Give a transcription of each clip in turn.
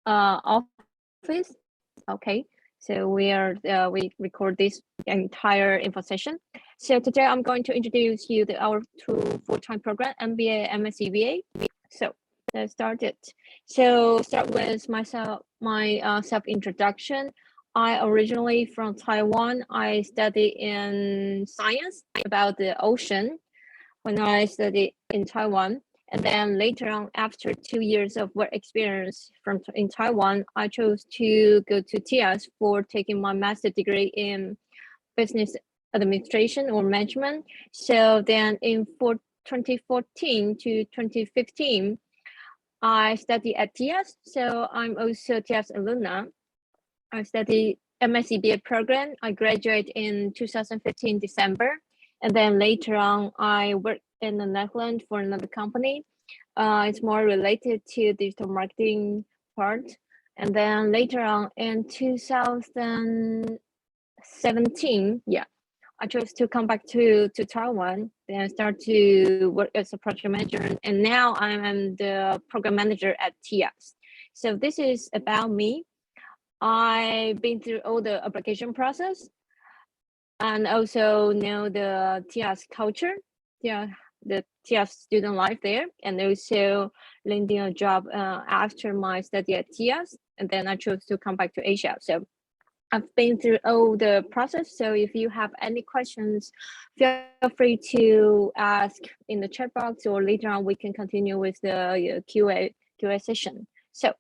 office. Okay, so we record this entire info session. So today I'm going to introduce you our full-time program, MBA, MSCA. So let's start it. So start with my self-introduction. I originally from Taiwan. I studied in science about the ocean when I studied in Taiwan. And then later on, after 2 years of work experience in Taiwan, I chose to go to TIAS for taking my master's degree in business administration or management. So then in 2014 to 2015, I studied at TIAS. So I'm also TIAS alumna. I studied MSCA program. I graduated in 2015 December. And then later on, I worked in the Netherlands for another company. It's more related to digital marketing part. And then later on in 2017, I chose to come back to Taiwan, then start to work as a project manager. And now I'm the program manager at TIAS. So this is about me. I've been through all the application process and also know the TIAS culture, the TIAS student life there, and also landing a job after my study at TIAS, and then I chose to come back to Asia. So I've been through all the process. So if you have any questions, feel free to ask in the chat box, or later on we can continue with the QA session. So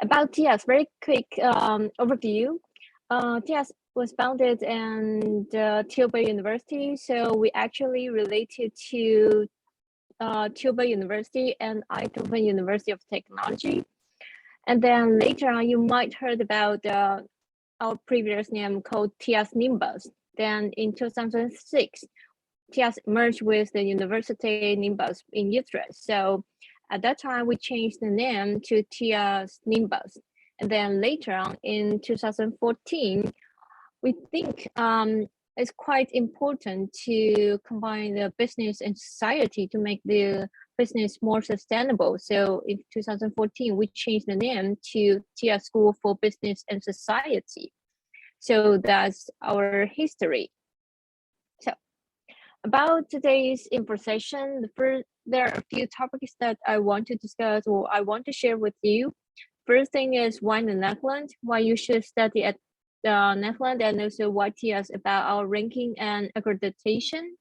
about TIAS, very quick overview. TIAS was founded in Tilburg University, so we actually related to Tilburg University and Eindhoven University of Technology. And then later on, you might heard about our previous name called TIAS Nimbus. Then in 2006, TIAS merged with the University Nimbus in Utrecht. So at that time, we changed the name to TIAS Nimbus. And then later on in 2014, we think it's quite important to combine the business and society to make the business more sustainable. So in 2014, we changed the name to TIAS School for Business and Society. So that's our history. So about today's info session, there are a few topics that I want to discuss or I want to share with you. First thing is why the Netherlands, why you should study at the Netherlands, and also why TIAS about our ranking and accreditation.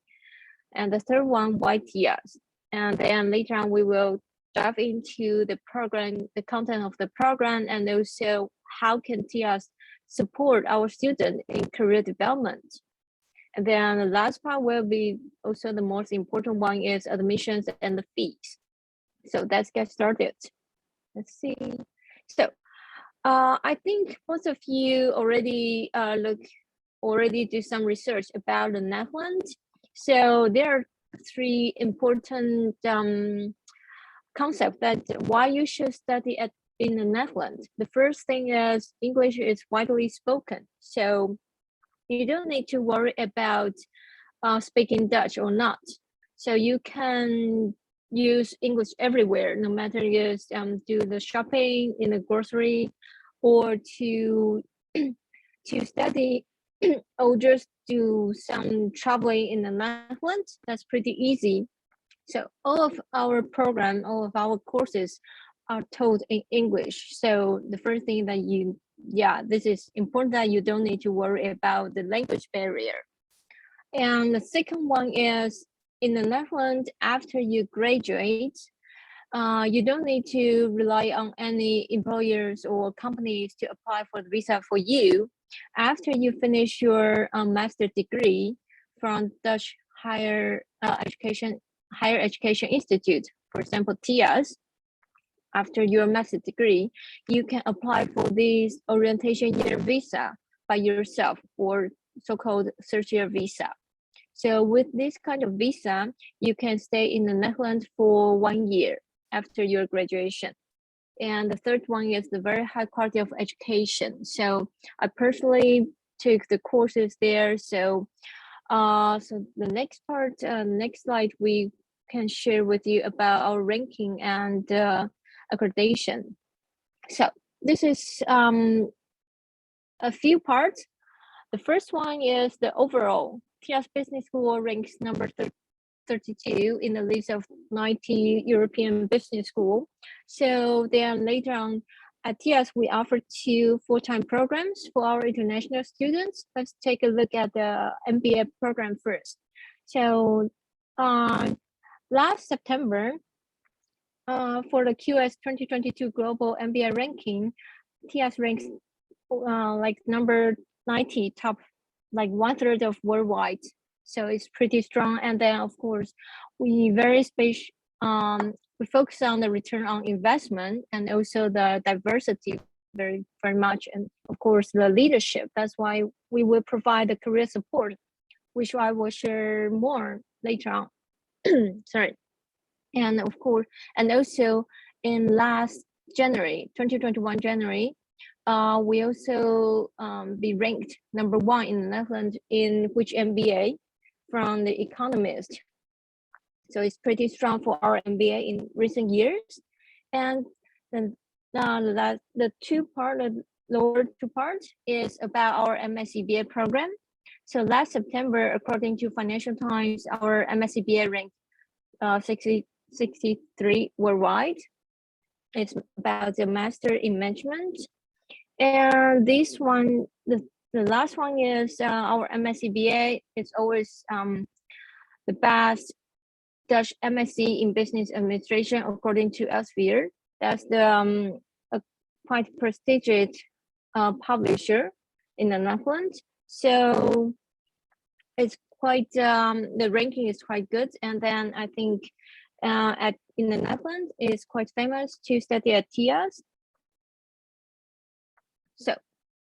And the third one, why TIAS. And then later on, we will dive into the program, the content of the program, and also how can TIAS support our students in career development. And then the last part will be also the most important one is admissions and the fees. So let's get started. Let's see. So I think most of you already do some research about the Netherlands. So there are three important concepts that why you should study in the Netherlands. The first thing is English is widely spoken. So you don't need to worry about speaking Dutch or not. So you can use English everywhere, no matter you do the shopping in the grocery or to study or just do some traveling in the Netherlands. That's pretty easy. So all of our program, all of our courses are taught in English. So the first thing that this is important that you don't need to worry about the language barrier. And the second one is in the Netherlands, after you graduate, you don't need to rely on any employers or companies to apply for the visa for you. After you finish your master's degree from Dutch Higher Education Institute, for example, TIAS, after your master's degree, you can apply for this orientation year visa by yourself, or so-called third-year visa. So with this kind of visa, you can stay in the Netherlands for 1 year after your graduation. And the third one is the very high quality of education. So I personally took the courses there. So the next part, next slide, we can share with you about our ranking and accreditation. So this is a few parts. The first one is the overall. TIAS Business School ranks number 32 in the list of 90 European business school. So then later on at TIAS, we offer 2 full-time programs for our international students. Let's take a look at the MBA program first. So last September, for the QS 2022 Global MBA ranking, TIAS ranks like number 90, top like 1/3 of worldwide. So it's pretty strong. And then of course, we focus on the return on investment and also the diversity very much, and of course the leadership. That's why we will provide the career support, which I will share more later on. Sorry. And of course, and also in last January, 2021 January, we also be ranked number 1 in the Netherlands in which MBA from The Economist. So it's pretty strong for our MBA in recent years. And then the lower two parts is about our MSCA program. So last September, according to Financial Times, our MSCA ranked 63 worldwide. It's about the Master in Management. And this one, the last one is our MSCA. It's always the best Dutch MSc in Business Administration according to Elsevier. That's the a quite prestigious publisher in the Netherlands. So it's quite the ranking is quite good. And then I think in the Netherlands it's quite famous to study at TIAS. So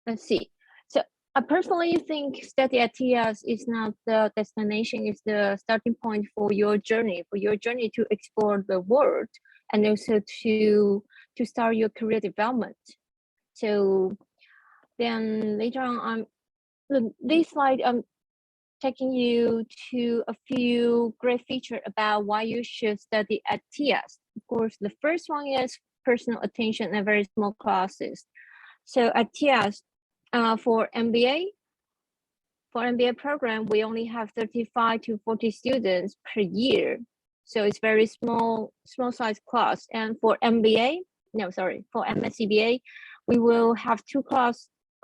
let's see. So I personally think study at TIAS is not the destination, it's the starting point for your journey to explore the world and also to start your career development. So then later on, this slide I'm taking you to a few great features about why you should study at TIAS. Of course, the first one is personal attention and very small classes. So at TIAS, for MBA program, we only have 35 to 40 students per year. So it's very small size class. And for MSCA, we will have 2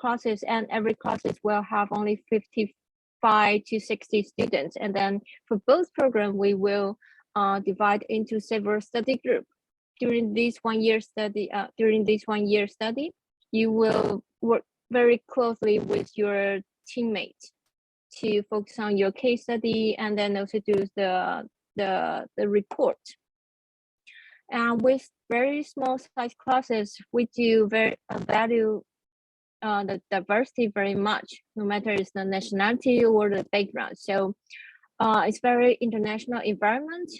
classes, and every classes will have only 55 to 60 students. And then for both programs, we will divide into several study groups. During this 1 year study, you will work very closely with your teammates to focus on your case study and then also do the report. And with very small size classes, we do value the diversity very much, no matter it's the nationality or the background. So it's very international environment.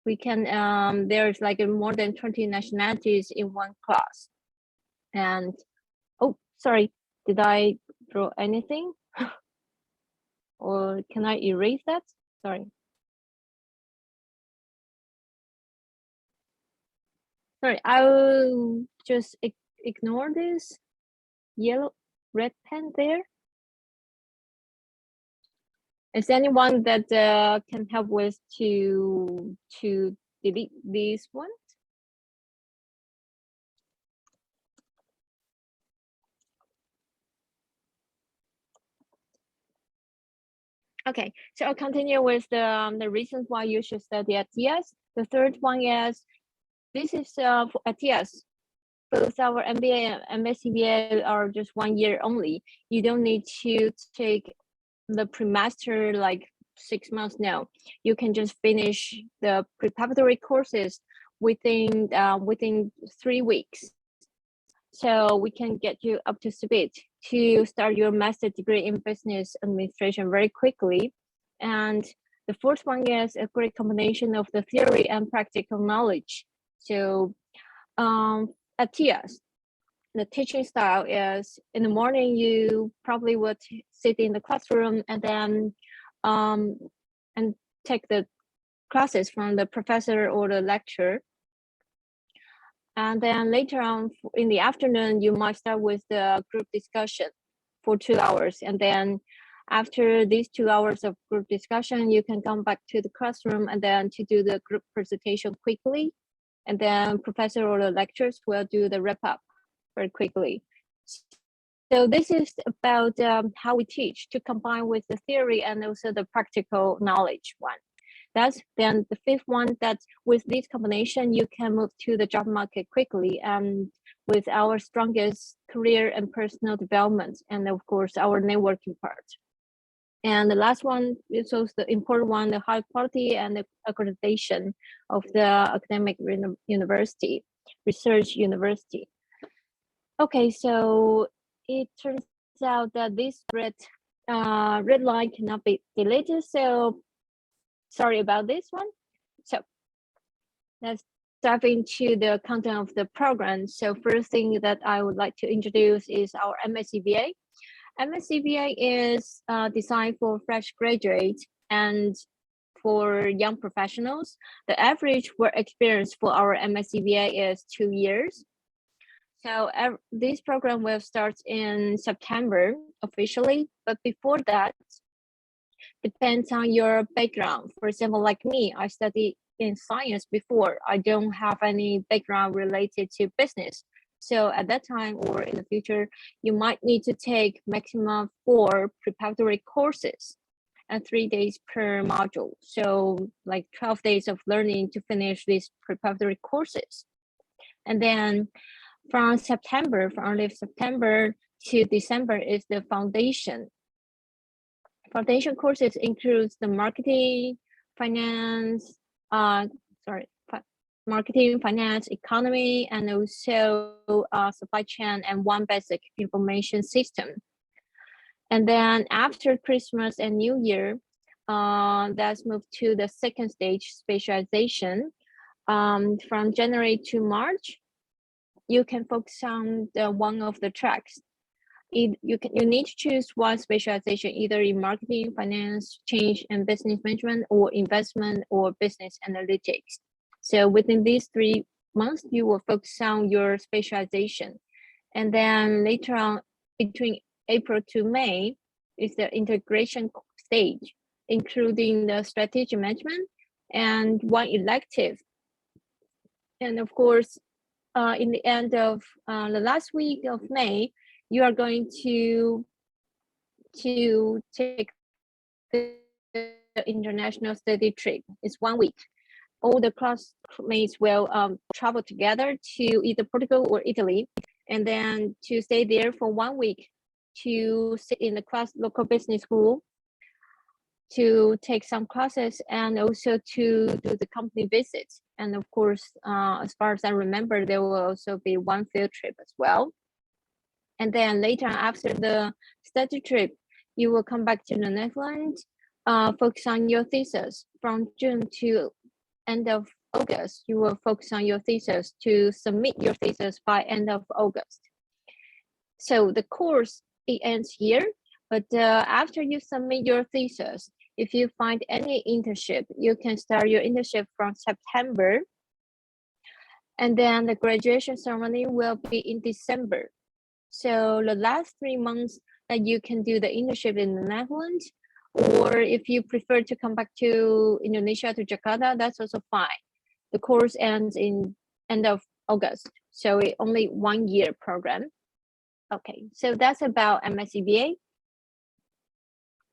We can there's like more than 20 nationalities in one class. And oh, sorry, did I draw anything? Or can I erase that? Sorry. Sorry, I will just ignore this red pen there. Is anyone that can help with to delete this one? Okay, so I'll continue with the reasons why you should study at TIAS. The third one is, this is at TIAS. Both our MBA and MSCA are just 1 year only. You don't need to take the pre-master like 6 months now. You can just finish the preparatory courses within 3 weeks. So we can get you up to speed to start your master's degree in business administration very quickly. And the fourth one is a great combination of the theory and practical knowledge. So at TIAS, the teaching style is in the morning, you probably would sit in the classroom and then and take the classes from the professor or the lecturer. And then later on in the afternoon, you might start with the group discussion for 2 hours. And then after these 2 hours of group discussion, you can come back to the classroom and then to do the group presentation quickly. And then professor or the lecturers will do the wrap up very quickly. So this is about how we teach to combine with the theory and also the practical knowledge one. That's then the fifth one, that with this combination, you can move to the job market quickly and with our strongest career and personal development, and of course, our networking part. And the last one is also the important one, the high quality and the accreditation of the academic university, research university. Okay, so it turns out that this red line cannot be deleted, so sorry about this one. So let's dive into the content of the program. So first thing that I would like to introduce is our MSCA. MSCA is designed for fresh graduates and for young professionals. The average work experience for our MSCA is 2 years. So this program will start in September officially, but before that, depends on your background. For example, like me, I studied in science before. I don't have any background related to business. So at that time or in the future, you might need to take maximum 4 preparatory courses and 3 days per module. So like 12 days of learning to finish these preparatory courses. And then from early September to December is the foundation. Foundation courses includes the marketing, finance, marketing, finance, economy, and also supply chain and one basic information system. And then after Christmas and New Year, let's move to the second stage, specialization. From January to March, you can focus on one of the tracks. You need to choose one specialization, either in marketing, finance, change and business management, or investment or business analytics. So within these 3 months, you will focus on your specialization. And then later on, between April to May, is the integration stage, including the strategic management and one elective. And of course, in the end of the last week of May, you are going to take the international study trip. It's 1 week. All the classmates will travel together to either Portugal or Italy, and then to stay there for 1 week to sit in the local business school, to take some classes, and also to do the company visits. And of course, as far as I remember, there will also be one field trip as well. And then later after the study trip, you will come back to the Netherlands, focus on your thesis. From June to end of August, you will focus on your thesis to submit your thesis by end of August. So the course, it ends here, but after you submit your thesis, if you find any internship, you can start your internship from September. And then the graduation ceremony will be in December. So the last 3 months that you can do the internship in the Netherlands, or if you prefer to come back to Indonesia, to Jakarta, that's also fine. The course ends in end of August. So it's only 1 year program. Okay, so that's about MSCA.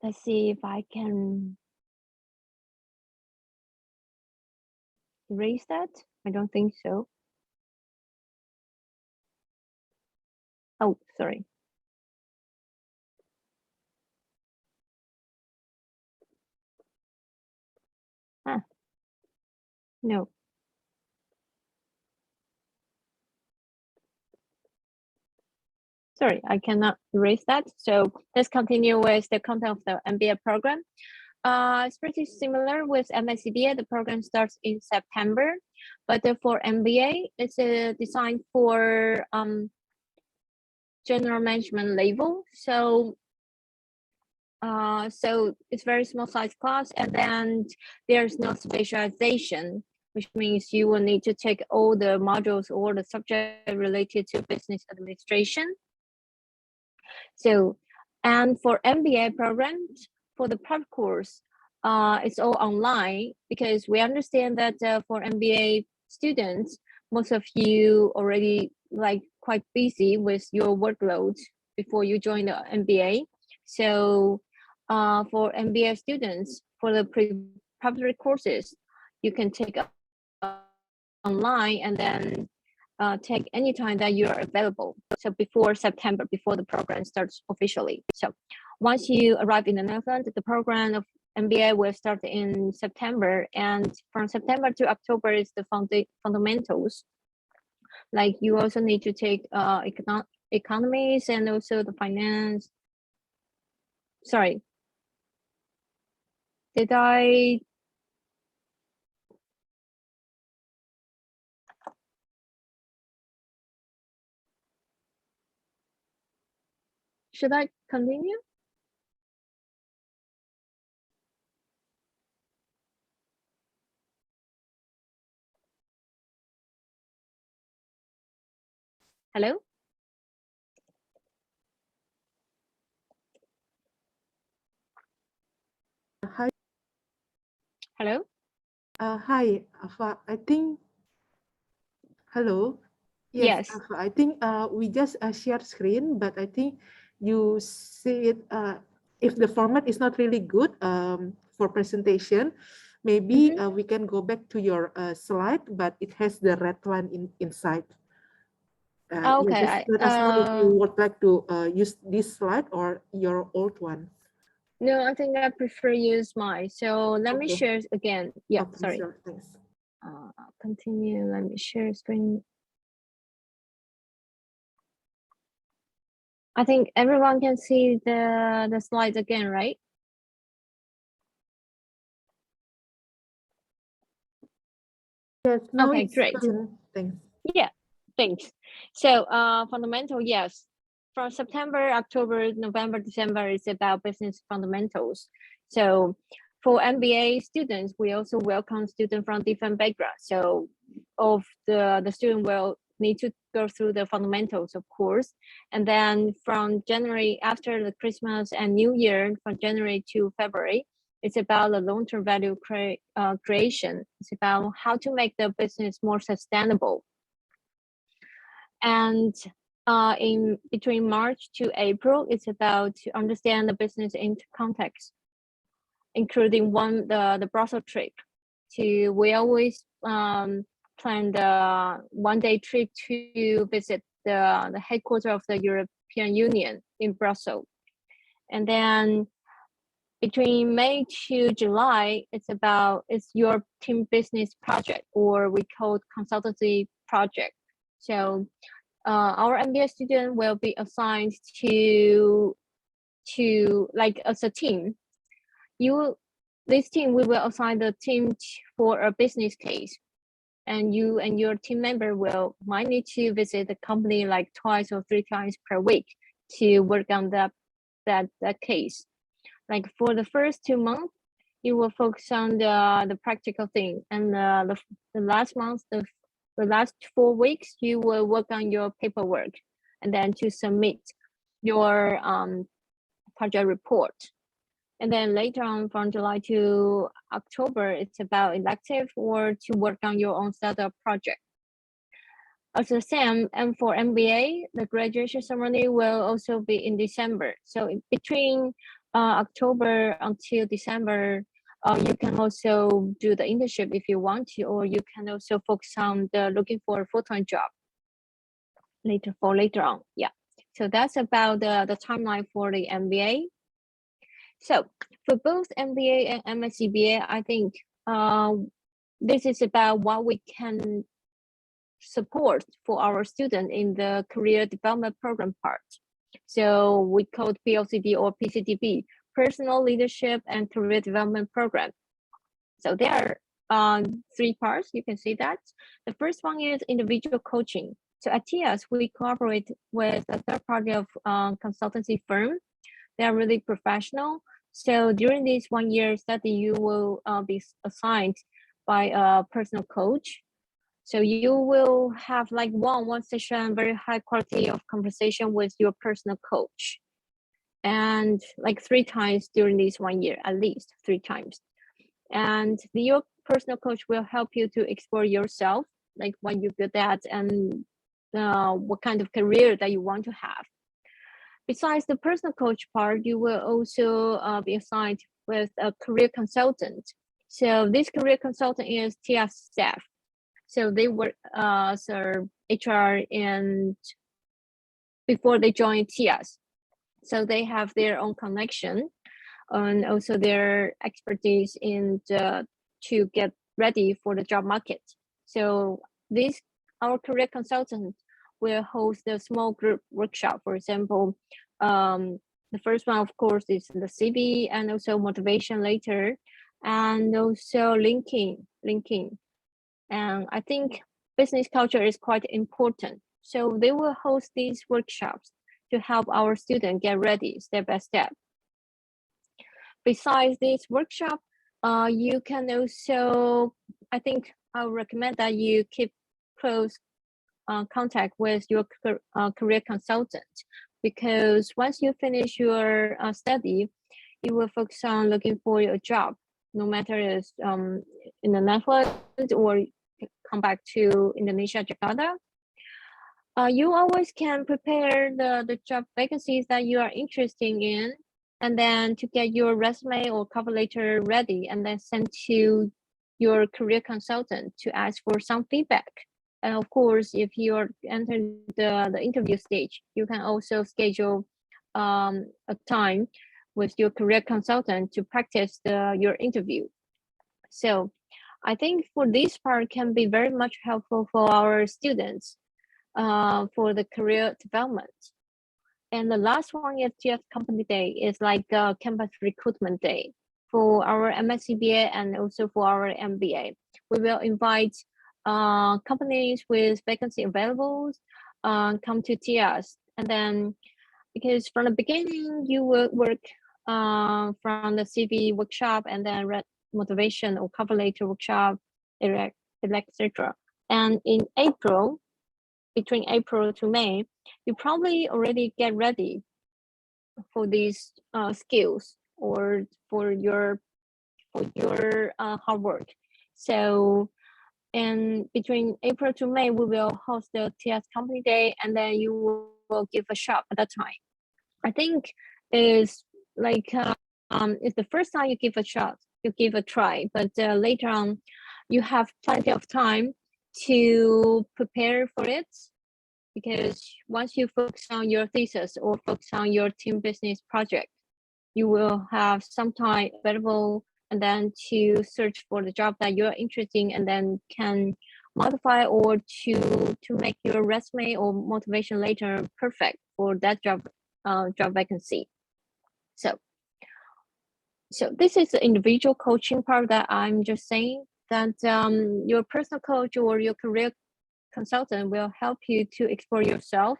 Let's see if I can erase that. I don't think so. Oh, sorry. No. Sorry, I cannot erase that. So let's continue with the content of the MBA program. It's pretty similar with MSCA. The program starts in September, but for MBA, it's designed for general management level. So So it's very small size class, and then there's no specialization, which means you will need to take all the modules or the subject related to business administration. So, and for MBA programs, for the prep course, it's all online because we understand that for MBA students, most of you already like quite busy with your workload before you join the MBA. So for MBA students, for the preparatory courses, you can take online and then take any time that you are available. So before September, before the program starts officially. So once you arrive in the Netherlands, the program of MBA will start in September, and from September to October is the fundamentals. Like you also need to take economies and also the finance. Sorry, did I? Should I continue? Hello? Hi. Hello? Hi, Afa. I think, hello. Yes, Yes. Afa. I think we just share screen, but I think you see it. If the format is not really good for presentation, maybe we can go back to your slide, but it has the red line inside. Okay. Just let us know if you would like to use this slide or your old one. No, I think I prefer use mine. So let me share again. Yeah, Okay, sorry. sure, thanks. Continue. Let me share screen. I think everyone can see the slides again, right? Yes. No, Okay, it's great. clear. Thanks. Yeah, thanks. So fundamental, yes. From September, October, November, December is about business fundamentals. So for MBA students, we also welcome students from different backgrounds. So of the student will need to go through the fundamentals, of course. And then from January, after the Christmas and New Year, from January to February, it's about the long-term value creation. It's about how to make the business more sustainable. And in between March to April, it's about to understand the business in context, including the Brussels trip. We always plan the one-day trip to visit the headquarters of the European Union in Brussels. And then between May to July, it's your team business project, or we call it consultancy project. So our MBA student will be assigned to like as a team. This team, we will assign the team for a business case, and you and your team member might need to visit the company like twice or three times per week to work on that case. Like for the first 2 months, you will focus on the practical thing, and the last month, the last 4 weeks, you will work on your paperwork, and then to submit your project report. And then later on, from July to October, it's about elective or to work on your own startup project. As the same, and for MBA, the graduation ceremony will also be in December. So between October until December, you can also do the internship if you want to, or you can also focus on looking for a full-time job later on. Yeah. So that's about the timeline for the MBA. So for both MBA and MSCBA, I think this is about what we can support for our students in the career development program part. So we call it PLCD or PCDB, Personal Leadership and Career Development Program. So there are 3 parts, you can see that. The first one is individual coaching. So at TIAS, we cooperate with a third party of consultancy firm They are really professional. So during this 1 year study, you will be assigned by a personal coach. So you will have like one-on-one session, very high quality of conversation with your personal coach. And like 3 times during this 1 year, at least 3 times. And your personal coach will help you to explore yourself, like what you're good at and what kind of career that you want to have. Besides the personal coach part, you will also be assigned with a career consultant. So this career consultant is TIAS staff. So they work as HR and before they join TIAS. So they have their own connection and also their expertise in to get ready for the job market. So our career consultant will host a small group workshop. For example, the first one, of course, is the CV and also motivation later, and also linking. And I think business culture is quite important. So they will host these workshops to help our students get ready step by step. Besides this workshop, you can also, I think I would recommend that you keep close contact with your career consultant, because once you finish your study, you will focus on looking for a job, no matter it's in the Netherlands or come back to Indonesia, Jakarta. You always can prepare the job vacancies that you are interested in, and then to get your resume or cover letter ready and then send to your career consultant to ask for some feedback. And of course, if you're entering the interview stage, you can also schedule a time with your career consultant to practice your interview. So I think for this part can be very much helpful for our students for the career development. And the last one is TIAS Company Day. It's like a campus recruitment day for our MSCA and also for our MBA. We will invite companies with vacancy available come to TIAS. And then, because from the beginning, you will work from the CV workshop and then motivation or cover letter workshop, etc. And in April, between April to May, you probably already get ready for these skills or for your hard work. So, and between April to May, we will host the TIAS Company Day, and then you will give a shot at that time. I think is like it's the first time you give a shot, you give a try, but later on, you have plenty of time to prepare for it. Because once you focus on your thesis or focus on your team business project, you will have some time available and then to search for the job that you're interested in, and then can modify or to make your resume or motivation later perfect for that job vacancy. So this is the individual coaching part that I'm just saying that your personal coach or your career consultant will help you to explore yourself,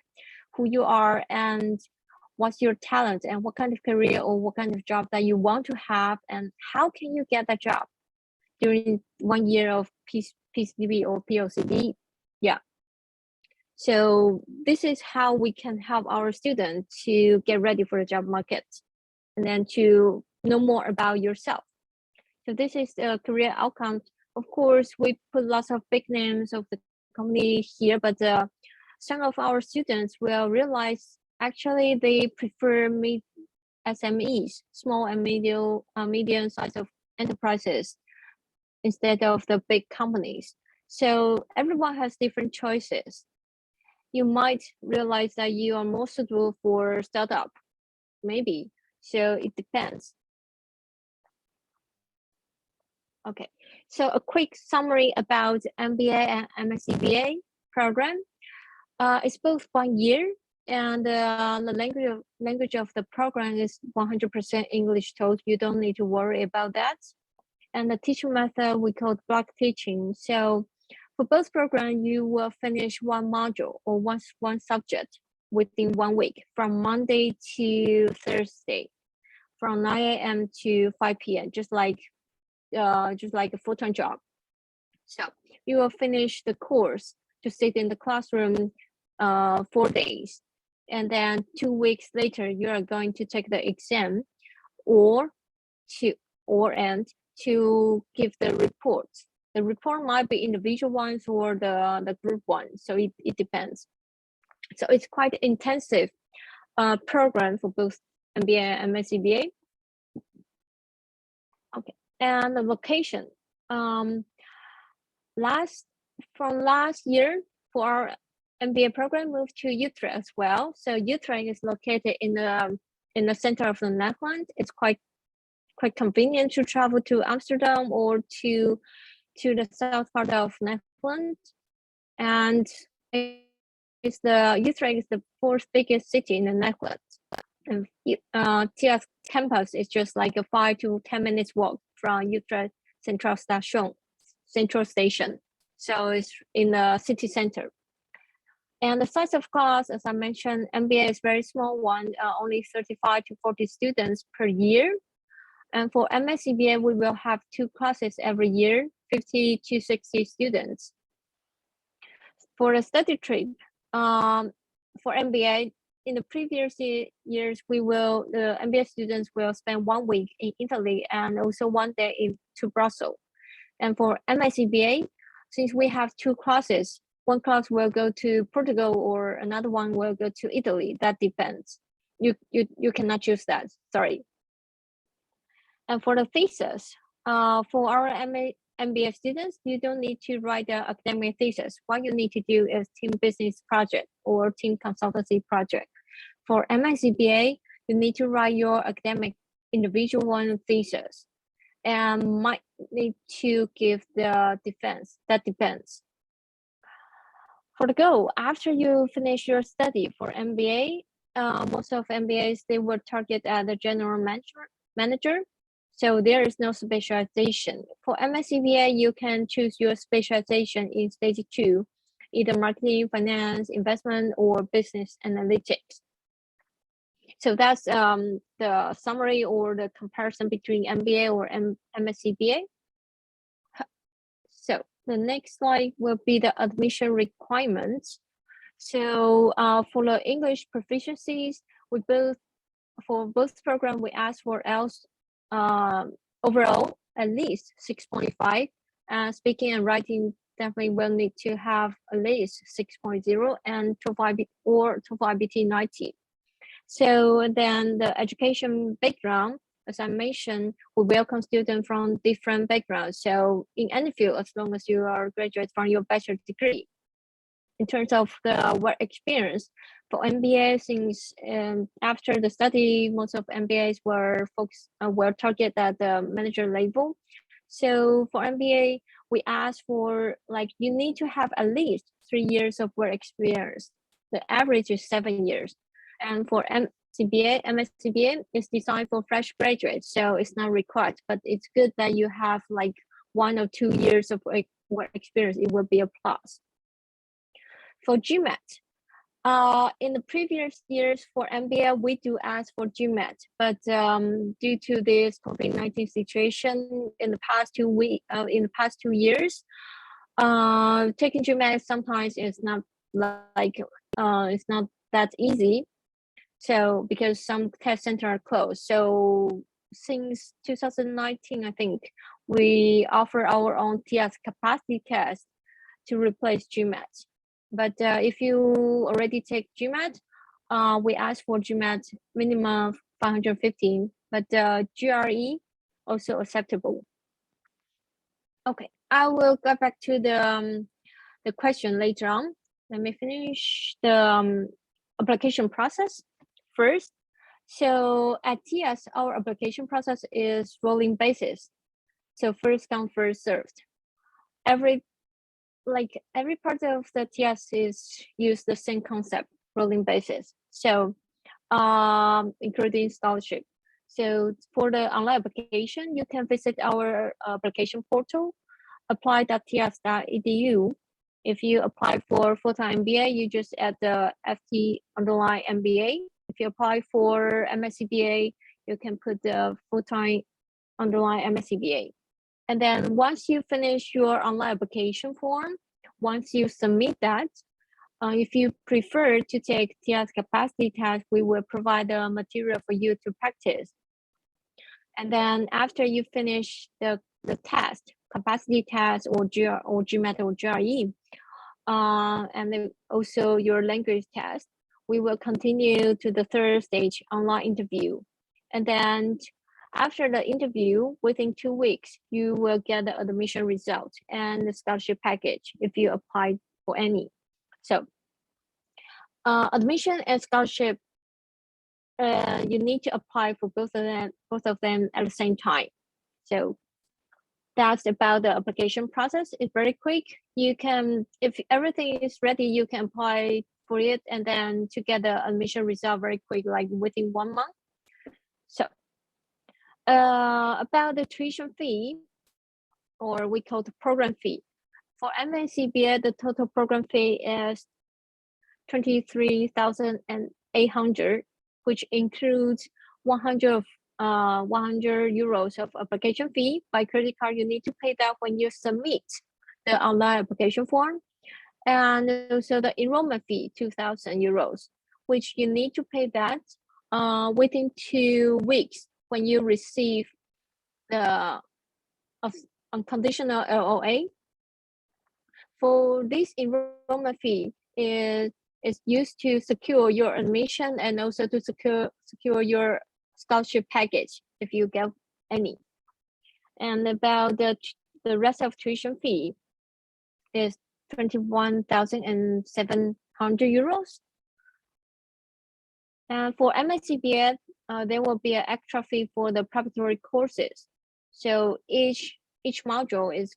who you are, and what's your talent, and what kind of career or what kind of job that you want to have, and how can you get that job during 1 year of PCDB or PLCD. Yeah. So this is how we can help our students to get ready for the job market and then to know more about yourself. So this is the career outcome. Of course, we put lots of big names of the company here, but some of our students will realize actually they prefer SMEs, small and medium size of enterprises, instead of the big companies. So everyone has different choices. You might realize that you are more suitable for startup, maybe. So it depends. Okay, so a quick summary about MBA and MSCA program. It's both 1 year, and the language of the program is 100% English taught. You don't need to worry about that. And the teaching method we call block teaching. So for both programs, you will finish one module or one subject within 1 week, from Monday to Thursday, from 9 a.m. to 5 p.m., just like a full-time job. So you will finish the course to sit in the classroom 4 days, and then 2 weeks later you are going to take the exam, or to give the reports. The report might be individual ones or the group ones, so it depends. So it's quite intensive program for both MBA and MSCBA. Okay, and the location. Last year, for our MBA program, moved to Utrecht as well. So Utrecht is located in the center of the Netherlands. It's quite convenient to travel to Amsterdam or to the south part of Netherlands. And Utrecht is the fourth biggest city in the Netherlands. And TIAS campus is just like a 5 to 10 minutes walk from Utrecht Central Station. So it's in the city center. And the size of class, as I mentioned, MBA is very small one, only 35 to 40 students per year. And for MSCBA, we will have 2 classes every year, 50 to 60 students. For the study trip, for MBA, in the previous years, the MBA students will spend 1 week in Italy and also 1 day to Brussels. And for MSCBA, since we have 2 classes, one class will go to Portugal or another one will go to Italy. That depends. You cannot choose that. Sorry. And for the thesis, for our MBA students, you don't need to write the academic thesis. What you need to do is team business project or team consultancy project. For MSCBA, you need to write your academic individual one thesis, and might need to give the defense. That depends. For the goal, after you finish your study for MBA, most of MBAs, they will target the general manager. So there is no specialization. For MSCBA, you can choose your specialization in stage 2, either marketing, finance, investment, or business analytics. So that's the summary or the comparison between MBA or MSCBA. So the next slide will be the admission requirements. So for the English proficiencies, for both programs, we ask for IELTS overall at least 6.5. Speaking and writing definitely will need to have at least 6.0 and TOEFL BT 90. So then the education background, as I mentioned, we welcome students from different backgrounds. So in any field, as long as you are graduate from your bachelor degree. In terms of the work experience, for MBA, since after the study, most of MBAs were targeted at the manager level. So for MBA, we ask for you need to have at least 3 years of work experience. The average is 7 years. And for MSCBA is designed for fresh graduates, so it's not required, but it's good that you have 1 or 2 years of work experience. It will be a plus. For GMAT, in the previous years for MBA, we do ask for GMAT, but due to this COVID-19 situation in the past 2 years, taking GMAT sometimes is not it's not that easy. So because some test centers are closed, so since 2019, I think we offer our own TIAS capacity test to replace GMAT. But if you already take GMAT, we ask for GMAT minimum 515, but GRE also acceptable. Okay, I will go back to the question later on. Let me finish the application process first. So at TIAS, our application process is rolling basis. So first come, first served. Every part of the TIAS is use the same concept, rolling basis. So including scholarship. So for the online application, you can visit our application portal, apply.tias.edu If you apply for full-time MBA, you just add the FT underline MBA. If you apply for MSCBA, you can put the full-time underline MSCBA. And then once you finish your online application form, once you submit that, if you prefer to take TIAS capacity test, we will provide the material for you to practice. And then after you finish the test, capacity test or GMAT or GRE, and then also your language test, we will continue to the third stage online interview. And then after the interview, within 2 weeks, you will get the admission result and the scholarship package if you apply for any. So admission and scholarship, you need to apply for both of them at the same time. So that's about the application process. It's very quick. You can, if everything is ready, you can apply for it and then to get the admission result very quick, like within 1 month. So about the tuition fee, or we call the program fee. For MSCBA, the total program fee is 23,800, which includes 100 euros of application fee. By credit card, you need to pay that when you submit the online application form. And also the enrollment fee, 2,000 euros, which you need to pay that within 2 weeks when you receive the unconditional LOA. For this enrollment fee is used to secure your admission and also to secure your scholarship package if you get any. And about the rest of tuition fee is 21,700 euros. And for MSCBA, there will be an extra fee for the preparatory courses. So each module is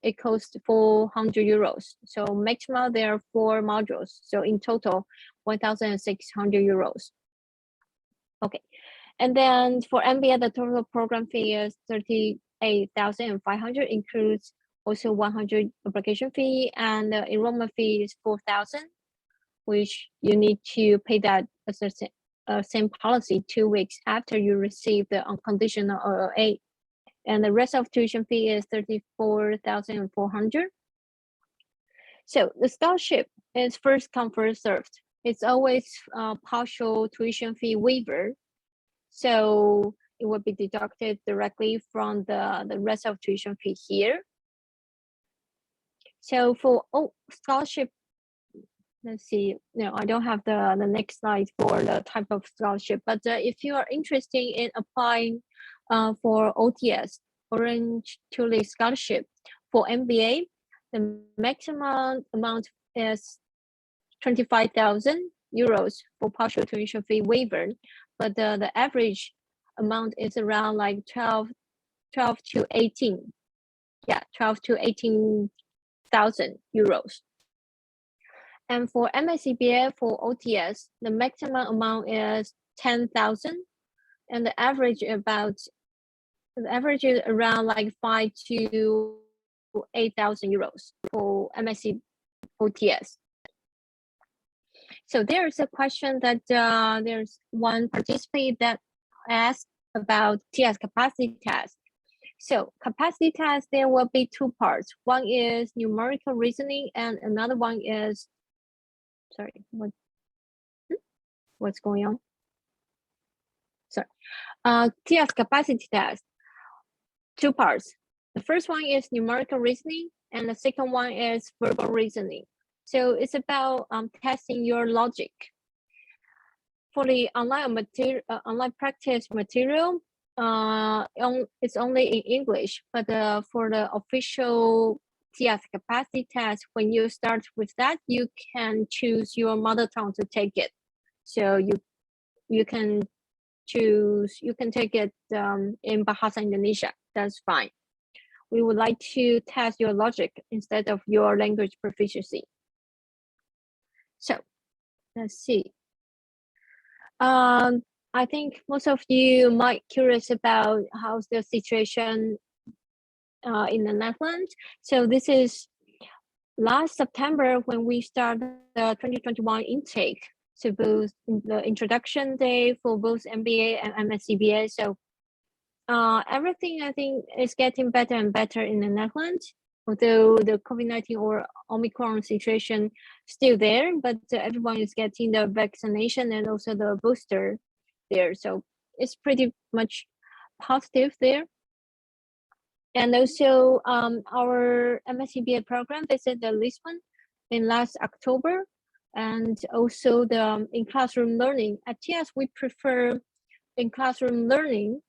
it costs 400 euros. So maximum there are 4 modules. So in total, 1,600 euros. Okay, and then for MBA, the total program fee is 38,500, includes also 100 application fee, and the enrollment fee is 4,000, which you need to pay that as a same policy 2 weeks after you receive the unconditional LOA. And the rest of tuition fee is 34,400. So the scholarship is first come, first served. It's always partial tuition fee waiver. So it will be deducted directly from the rest of tuition fee here. So for scholarship, let's see, no, I don't have the next slide for the type of scholarship, but if you are interested in applying for OTS, Orange Tulip Scholarship, for MBA, the maximum amount is 25,000 euros for partial tuition fee waiver, but the average amount is around like 12 to 18. Yeah, 12 to 18,000 euros. And for MSCBA, for OTS, the maximum amount is 10,000, and the average is around like 5 to 8,000 euros for MSc OTS. So there's a question that there's one participant that asked about TIAS capacity test. So capacity test, there will be 2 parts. One is numerical reasoning, and another one is, sorry, what's going on? Sorry, TIAS capacity test, 2 parts. The first one is numerical reasoning, and the second one is verbal reasoning. So it's about testing your logic. For the online practice material, it's only in English, but for the official TIAS capacity test, when you start with that, you can choose your mother tongue to take it. So you can take it in Bahasa Indonesia. That's fine. We would like to test your logic instead of your language proficiency. So let's see. I think most of you might curious about how's the situation in the Netherlands. So this is last September when we started the 2021 intake. So both the introduction day for both MBA and MSCBA. So everything I think is getting better and better in the Netherlands. Although the COVID-19 or Omicron situation still there, but everyone is getting the vaccination and also the booster there. So it's pretty much positive there. And also our MSCBA program visited Lisbon in last October, and also the in classroom learning. At TIAS, we prefer in classroom learning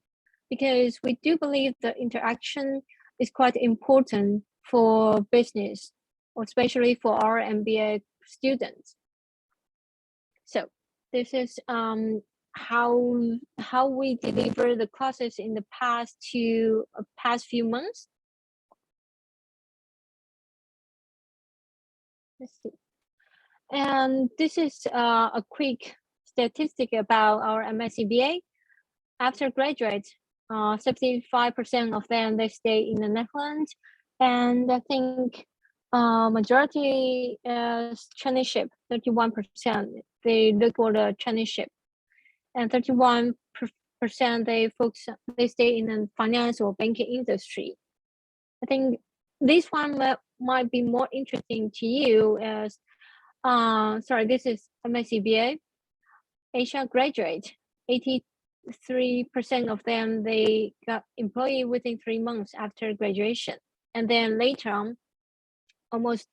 because we do believe the interaction is quite important for business, especially for our MBA students. So this is how we deliver the classes in the past few months. Let's see. And this is a quick statistic about our MSCBA. After graduate, 75% of them, they stay in the Netherlands. And I think majority is traineeship, 31%. They look for the traineeship. And 31% they stay in the finance or banking industry. I think this one might be more interesting to you as, this is MSCBA, Asia graduate, 83% of them, they got employed within 3 months after graduation. And then later on, almost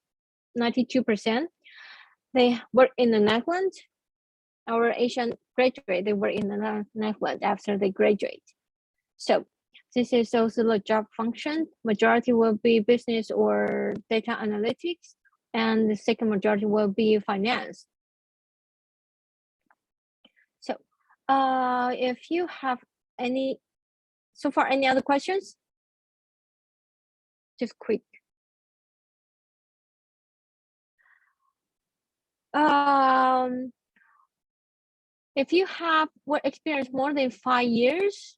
92%, they work in the Netherlands. Our Asian graduate, they work in the Netherlands after they graduate. So this is also the job function. Majority will be business or data analytics, and the second majority will be finance. So if you have any other questions, just quick. If you have work experience more than 5 years,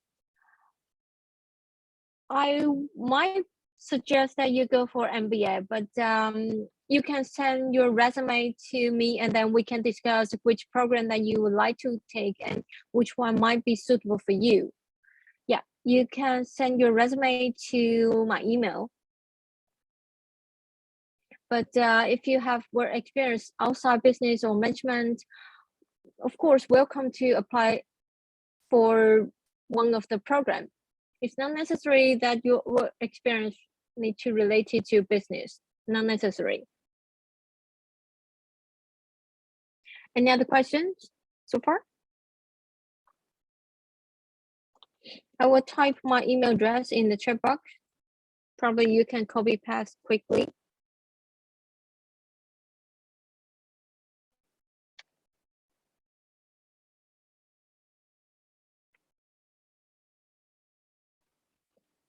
I might suggest that you go for MBA, but you can send your resume to me and then we can discuss which program that you would like to take and which one might be suitable for you. Yeah, you can send your resume to my email. But if you have work experience outside business or management, of course, welcome to apply for one of the program. It's not necessary that your work experience need to relate it to business, not necessary. Any other questions so far? I will type my email address in the chat box. Probably you can copy paste quickly.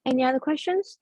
Any other questions?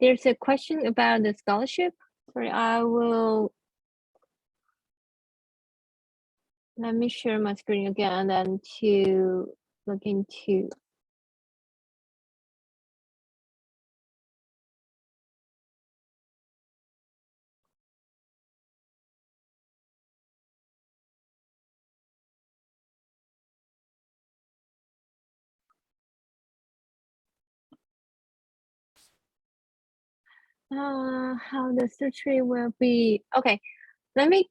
there's a question about the scholarship. Sorry, let me share my screen again and then to look into. How the surgery will be. Okay, let me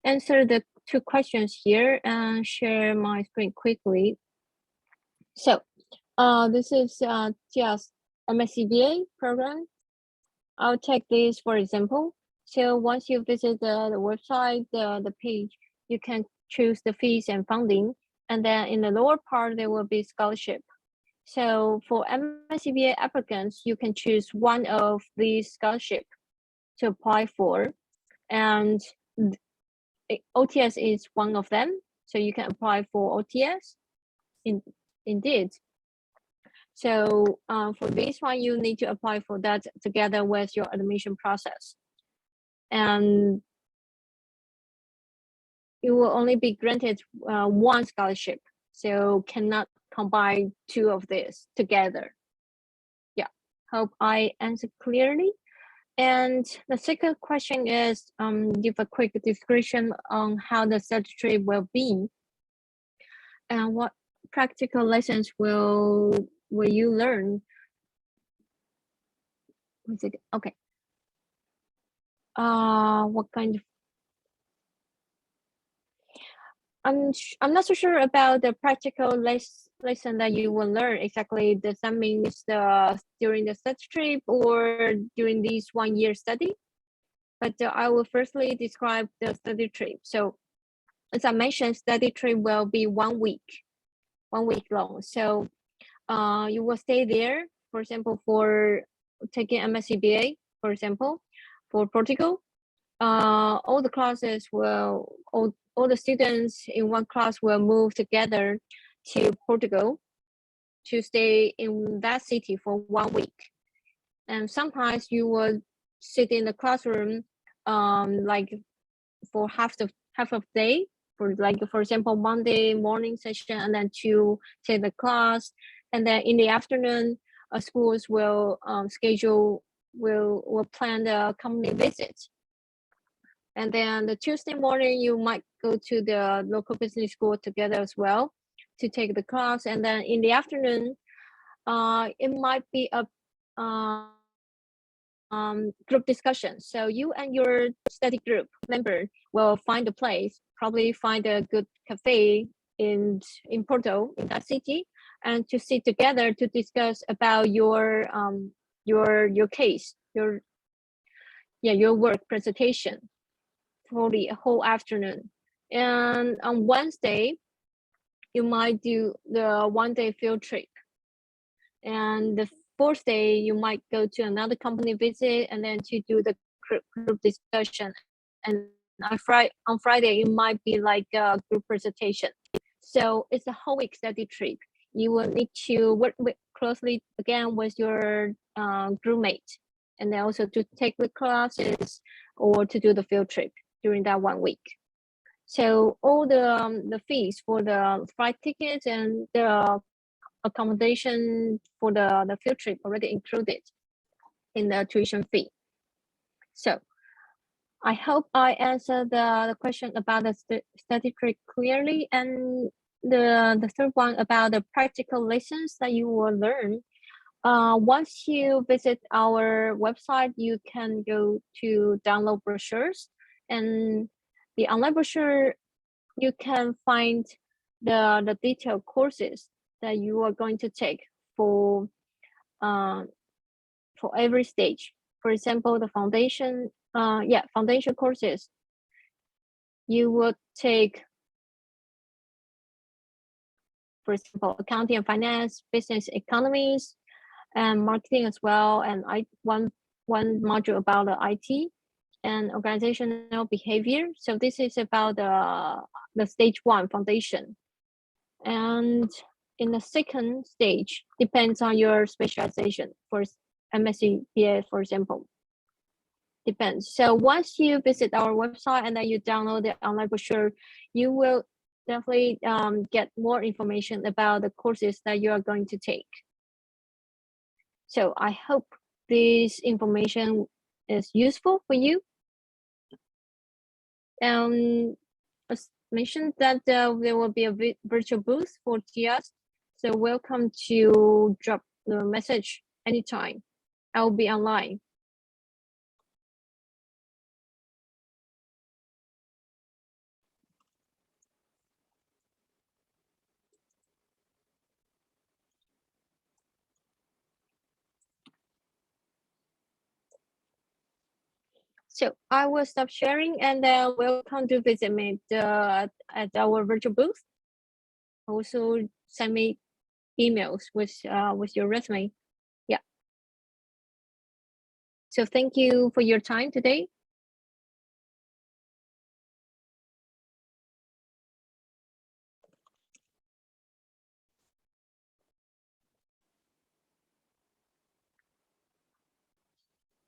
answer the two questions here and share my screen quickly. So, this is TIAS MSCA program. I'll take this for example. So once you visit the website, the page, you can choose the fees and funding, and then in the lower part there will be scholarship. So for MSCA applicants, you can choose one of these scholarship to apply for, and OTS is one of them. So you can apply for OTS. Indeed. So for this one, you need to apply for that together with your admission process, and you will only be granted one scholarship. So cannot combine two of these together. Yeah, hope I answered clearly. And the second question is give a quick description on how the statutory will be and what practical lessons will you learn. Okay. What kind of I'm not so sure about the practical lesson that you will learn exactly. Does that mean during the study trip or during this 1 year study? But I will firstly describe the study trip. So as I mentioned, study trip will be 1 week long. So you will stay there, for example, for taking MSCA, for example, for Portugal. All the classes will, all the students in one class will move together to Portugal to stay in that city for 1 week. And sometimes you will sit in the classroom like for half of day, for example, Monday morning session, and then to take the class, and then in the afternoon schools will will plan the company visit. And then the Tuesday morning, you might go to the local business school together as well to take the class. And then in the afternoon, it might be a group discussion. So you and your study group member will find a place, probably find a good cafe in Porto, in that city, and to sit together to discuss about your case, your work presentation for the whole afternoon. And on Wednesday, you might do the 1 day field trip. And the fourth day, you might go to another company visit and then to do the group discussion. And on Friday, it might be like a group presentation. So it's a whole week study trip. You will need to work closely again with your group mate, and then also to take the classes or to do the field trip during that 1 week. So all the fees for the flight tickets and the accommodation for the field trip already included in the tuition fee. So I hope I answered the question about the study trip clearly. And the third one about the practical lessons that you will learn. Once you visit our website, you can go to download brochures, and the online brochure, you can find the detailed courses that you are going to take for every stage. For example, the foundation courses, you will take, for example, accounting and finance, business economies, and marketing as well, and one module about the IT and organizational behavior. So this is about the stage 1 foundation. And in the second stage, depends on your specialization. For MSCA, for example. Depends. So once you visit our website and then you download the online brochure, you will definitely get more information about the courses that you are going to take. So I hope this information is useful for you. As mentioned that there will be a virtual booth for TIAS. So welcome to drop the message anytime. I'll be online. So I will stop sharing and then welcome to visit me at our virtual booth. Also send me emails with your resume. Yeah. So thank you for your time today.